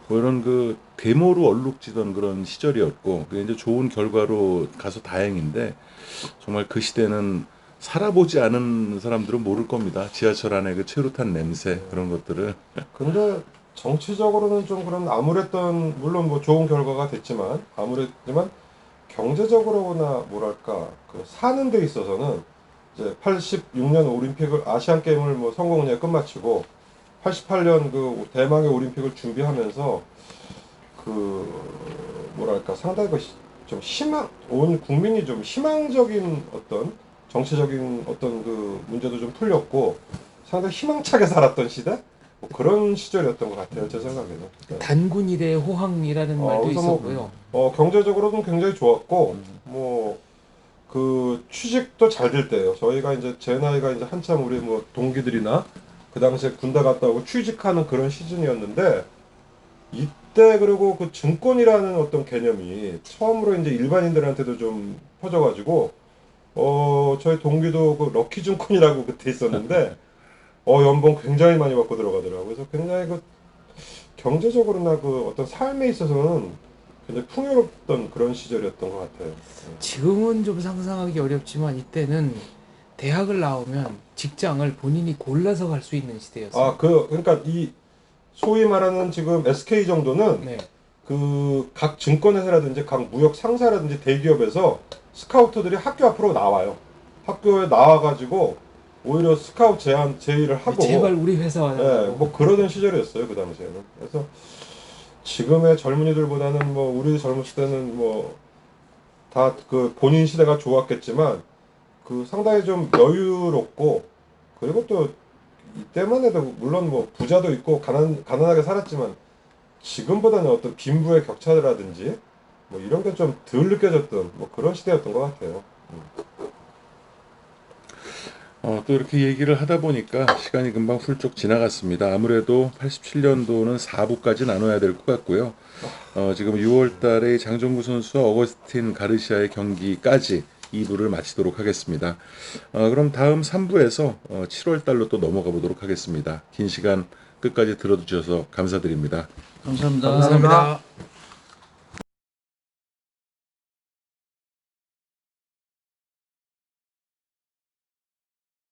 뭐 이런 그 데모로 얼룩지던 그런 시절이었고, 그게 이제 좋은 결과로 가서 다행인데, 정말 그 시대는 살아보지 않은 사람들은 모를 겁니다. 지하철 안에 그 최루탄 냄새, 그런 것들을. 근데 정치적으로는 좀 그런 암울했던, 물론 뭐 좋은 결과가 됐지만 암울했지만 경제적으로나 뭐랄까 그 사는 데 있어서는 이제 86년 올림픽을 아시안 게임을 뭐 성공리에 끝마치고 88년 그 대망의 올림픽을 준비하면서 그 뭐랄까 상당히 좀 희망 온 국민이 좀 희망적인 어떤 정치적인 어떤 그 문제도 좀 풀렸고 상당히 희망차게 살았던 시대 뭐 그런 시절이었던 것 같아요 제 생각에는. 네. 단군 일의 호황이라는 말도 그래서 뭐, 있었고요. 경제적으로는 굉장히 좋았고 뭐 그 취직도 잘 될 때예요. 저희가 이제 제 나이가 이제 한참 우리 뭐 동기들이나 그 당시에 군대 갔다 오고 취직하는 그런 시즌이었는데 이때 그리고 그 증권이라는 어떤 개념이 처음으로 이제 일반인들한테도 좀 퍼져가지고 저희 동기도 그 럭키증권이라고 그때 있었는데 연봉 굉장히 많이 받고 들어가더라고요. 그래서 굉장히 그 경제적으로나 그 어떤 삶에 있어서는 굉장히 풍요롭던 그런 시절이었던 것 같아요. 지금은 좀 상상하기 어렵지만 이때는 대학을 나오면 직장을 본인이 골라서 갈 수 있는 시대였어요. 그러니까 이 소위 말하는 지금 SK 정도는 네. 그 각 증권회사라든지 각 무역 상사라든지 대기업에서 스카우터들이 학교 앞으로 나와요. 학교에 나와가지고 오히려 스카우트 제의를 하고 제발 우리 회사 와달라고. 네, 뭐 그러던 시절이었어요 그 당시에는. 그래서 지금의 젊은이들보다는 뭐 우리 젊었을 때는 뭐 다 그 본인 시대가 좋았겠지만 그 상당히 좀 여유롭고 그리고 또 이때만 해도 물론 뭐 부자도 있고 가난하게 살았지만 지금보다는 어떤 빈부의 격차라든지 뭐 이런 게 좀 덜 느껴졌던 뭐 그런 시대였던 것 같아요. 또 이렇게 얘기를 하다 보니까 시간이 금방 훌쩍 지나갔습니다. 아무래도 87년도는 4부까지 나눠야 될 것 같고요. 지금 6월 달에 장정구 선수와 어거스틴 가르시아의 경기까지 2부를 마치도록 하겠습니다. 그럼 다음 3부에서 7월 달로 또 넘어가 보도록 하겠습니다. 긴 시간 끝까지 들어주셔서 감사드립니다. 감사합니다. 감사합니다.